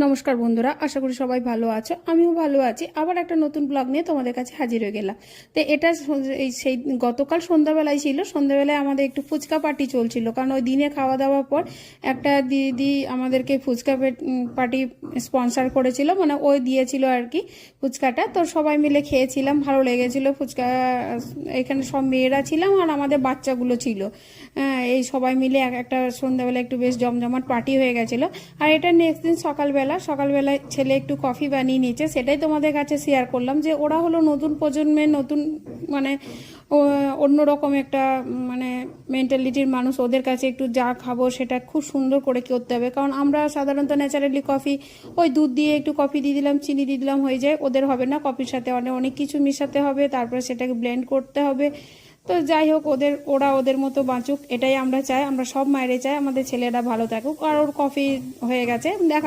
নমস্কার বন্ধুরা, আশা করি সবাই ভালো আছো। আমিও ভালো আছি। আবার একটা নতুন ব্লগ নিয়ে তোমাদের কাছে হাজির হয়ে গেলাম। তো এটা সেই গতকাল সন্ধ্যাবেলায় ছিল। সন্ধ্যাবেলায় আমাদের একটু ফুচকা পার্টি চলছিল, কারণ ওই দিনে খাওয়া দাওয়ার পর একটা দিদি আমাদেরকে ফুচকা পার্টি স্পন্সর করেছিল, মানে ওই দিয়েছিল আর কি ফুচকাটা। তো সবাই মিলে খেয়েছিলাম, ভালো লেগেছিল ফুচকা। এখানে সব মেয়েরা ছিলাম আর আমাদের বাচ্চাগুলো ছিল। এই সবাই মিলে একটা সন্ধ্যাবেলা একটু বেশ জমজমাট পার্টি হয়ে গেছিলো। আর এটা নেক্সট দিন সকালবেলায় ছেলে একটু কফি বানিয়ে নিয়েছে, সেটাই তোমাদের কাছে শেয়ার করলাম। যে ওরা হলো নতুন প্রজন্মের নতুন মানে অন্যরকম একটা মানে মেন্টালিটির মানুষ। ওদের কাছে একটু যা খাবো সেটা খুব সুন্দর করে করতে হবে, কারণ আমরা সাধারণত ন্যাচারালি কফি ওই দুধ দিয়ে একটু কফি দিয়ে দিলাম, চিনি দিয়ে দিলাম, হয়ে যায়। ওদের হবে না, কফির সাথে অনেক কিছু মিশাতে হবে, তারপরে সেটাকে ব্লেন্ড করতে হবে। তো যাই হোক, ওরা ওদের মতো বাঁচুক, এটাই আমরা চাই। আমরা সব মায়েরে চাই আমাদের ছেলেরা ভালো থাকুক। আর ওর কফি হয়ে গেছে, দেখা